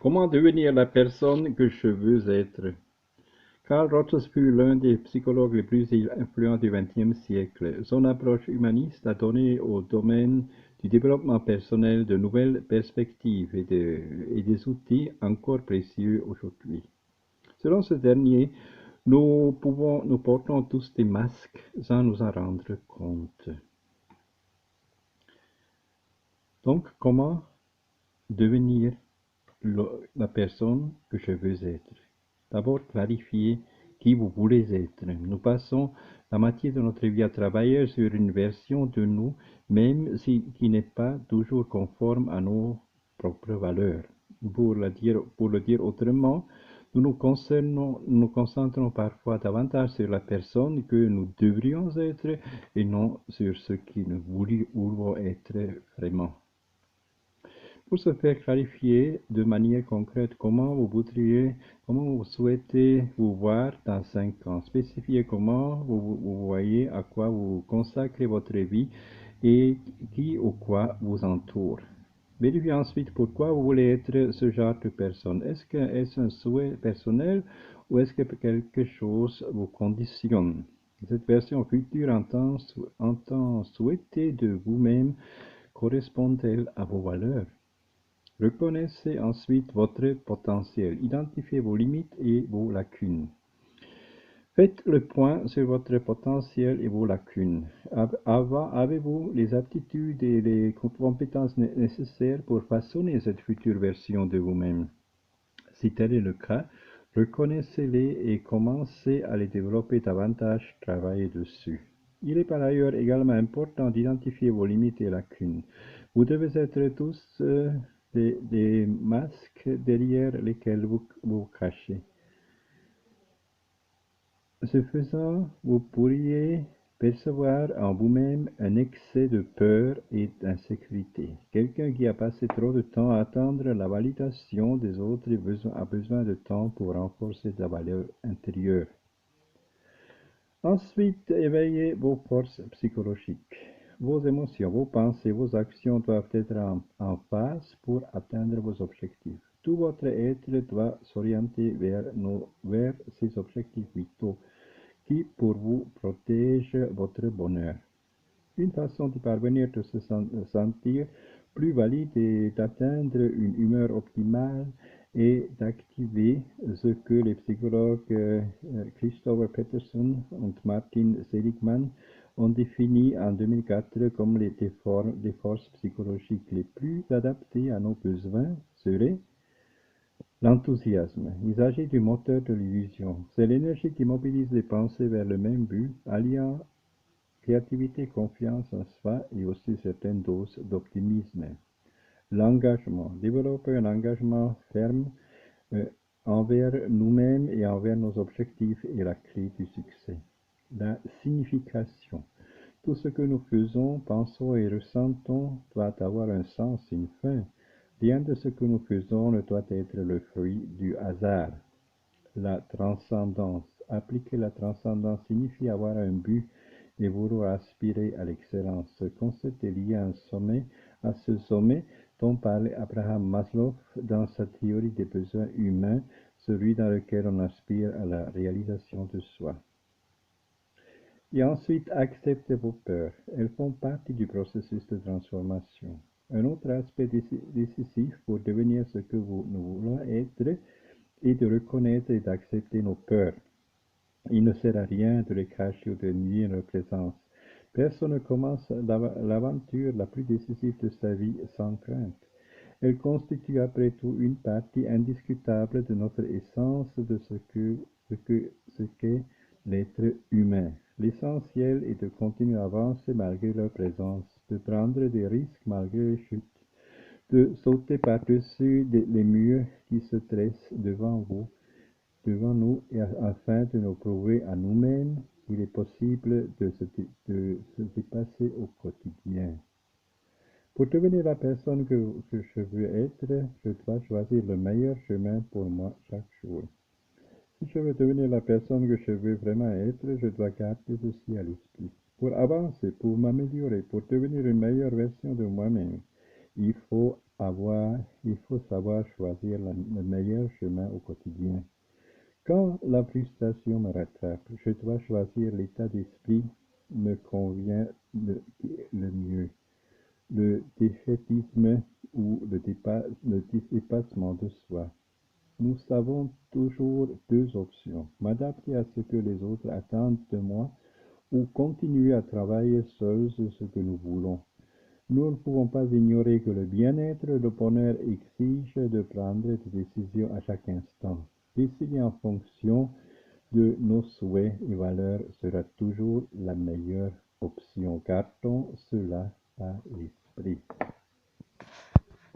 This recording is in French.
Comment devenir la personne que je veux être? Karl Rogers fut l'un des psychologues les plus influents du XXe siècle. Son approche humaniste a donné au domaine du développement personnel de nouvelles perspectives et des outils encore précieux aujourd'hui. Selon ce dernier, nous portons tous des masques sans nous en rendre compte. Donc, comment devenir la personne que je veux être? D'abord, clarifier qui vous voulez être. Nous passons la moitié de notre vie à travailler sur une version de nous, même qui n'est pas toujours conforme à nos propres valeurs. Pour le dire autrement, nous concentrons parfois davantage sur la personne que nous devrions être et non sur ce que nous voulons être vraiment. Pour se faire clarifier de manière concrète comment vous souhaitez vous voir dans 5 ans, spécifiez comment vous voyez à quoi vous consacrez votre vie et qui ou quoi vous entoure. Vérifiez ensuite pourquoi vous voulez être ce genre de personne. Est-ce un souhait personnel ou est-ce que quelque chose vous conditionne? Cette version future entend souhaiter de vous-même correspond-elle à vos valeurs? Reconnaissez ensuite votre potentiel, identifiez vos limites et vos lacunes. Faites le point sur votre potentiel et vos lacunes. Avez-vous les aptitudes et les compétences nécessaires pour façonner cette future version de vous-même? Si tel est le cas, reconnaissez-les et commencez à les développer davantage, travaillez dessus. Il est par ailleurs également important d'identifier vos limites et lacunes. Vous devez être tous des masques derrière lesquels vous cachez. Ce faisant, vous pourriez percevoir en vous-même un excès de peur et d'insécurité. Quelqu'un qui a passé trop de temps à attendre la validation des autres a besoin de temps pour renforcer sa valeur intérieure. Ensuite, éveillez vos forces psychologiques. Vos émotions, vos pensées, vos actions doivent être en phase pour atteindre vos objectifs. Tout votre être doit s'orienter vers ces objectifs vitaux qui, pour vous, protègent votre bonheur. Une façon d'y parvenir de se sentir plus valide et d'atteindre une humeur optimale et d'activer ce que les psychologues Christopher Peterson et Martin Seligman ont défini en 2004 comme les forces psychologiques les plus adaptées à nos besoins seraient l'enthousiasme. Il s'agit du moteur de l'illusion. C'est l'énergie qui mobilise les pensées vers le même but, alliant créativité, confiance en soi et aussi certaines doses d'optimisme. L'engagement. Développer un engagement ferme euh, envers nous-mêmes et envers nos objectifs est la clé du succès. La signification. Tout ce que nous faisons, pensons et ressentons doit avoir un sens, une fin. Rien de ce que nous faisons ne doit être le fruit du hasard. La transcendance. Appliquer la transcendance signifie avoir un but et vouloir aspirer à l'excellence. Ce concept est lié à ce sommet dont parlait Abraham Maslow dans sa théorie des besoins humains, celui dans lequel on aspire à la réalisation de soi. Et ensuite, acceptez vos peurs. Elles font partie du processus de transformation. Un autre aspect décisif pour devenir ce que nous voulons être est de reconnaître et d'accepter nos peurs. Il ne sert à rien de les cacher ou de nier leur présence. Personne ne commence l'aventure la plus décisive de sa vie sans crainte. Elle constitue après tout une partie indiscutable de notre essence de ce qu'est l'être humain. L'essentiel est de continuer à avancer malgré leur présence, de prendre des risques malgré les chutes, de sauter par-dessus les murs qui se dressent devant nous, afin de nous prouver à nous-mêmes qu'il est possible de se dépasser au quotidien. Pour devenir la personne que je veux être, je dois choisir le meilleur chemin pour moi chaque jour. Si je veux devenir la personne que je veux vraiment être, je dois garder ceci à l'esprit. Pour avancer, pour m'améliorer, pour devenir une meilleure version de moi-même, Il faut il faut savoir choisir le meilleur chemin au quotidien. Quand la frustration me rattrape, je dois choisir l'état d'esprit me convient le mieux. Le défaitisme ou le dépassement de soi. Nous avons toujours deux options, m'adapter à ce que les autres attendent de moi ou continuer à travailler seuls sur ce que nous voulons. Nous ne pouvons pas ignorer que le bien-être et le bonheur exigent de prendre des décisions à chaque instant. Décider en fonction de nos souhaits et valeurs sera toujours la meilleure option. Gardons cela à l'esprit.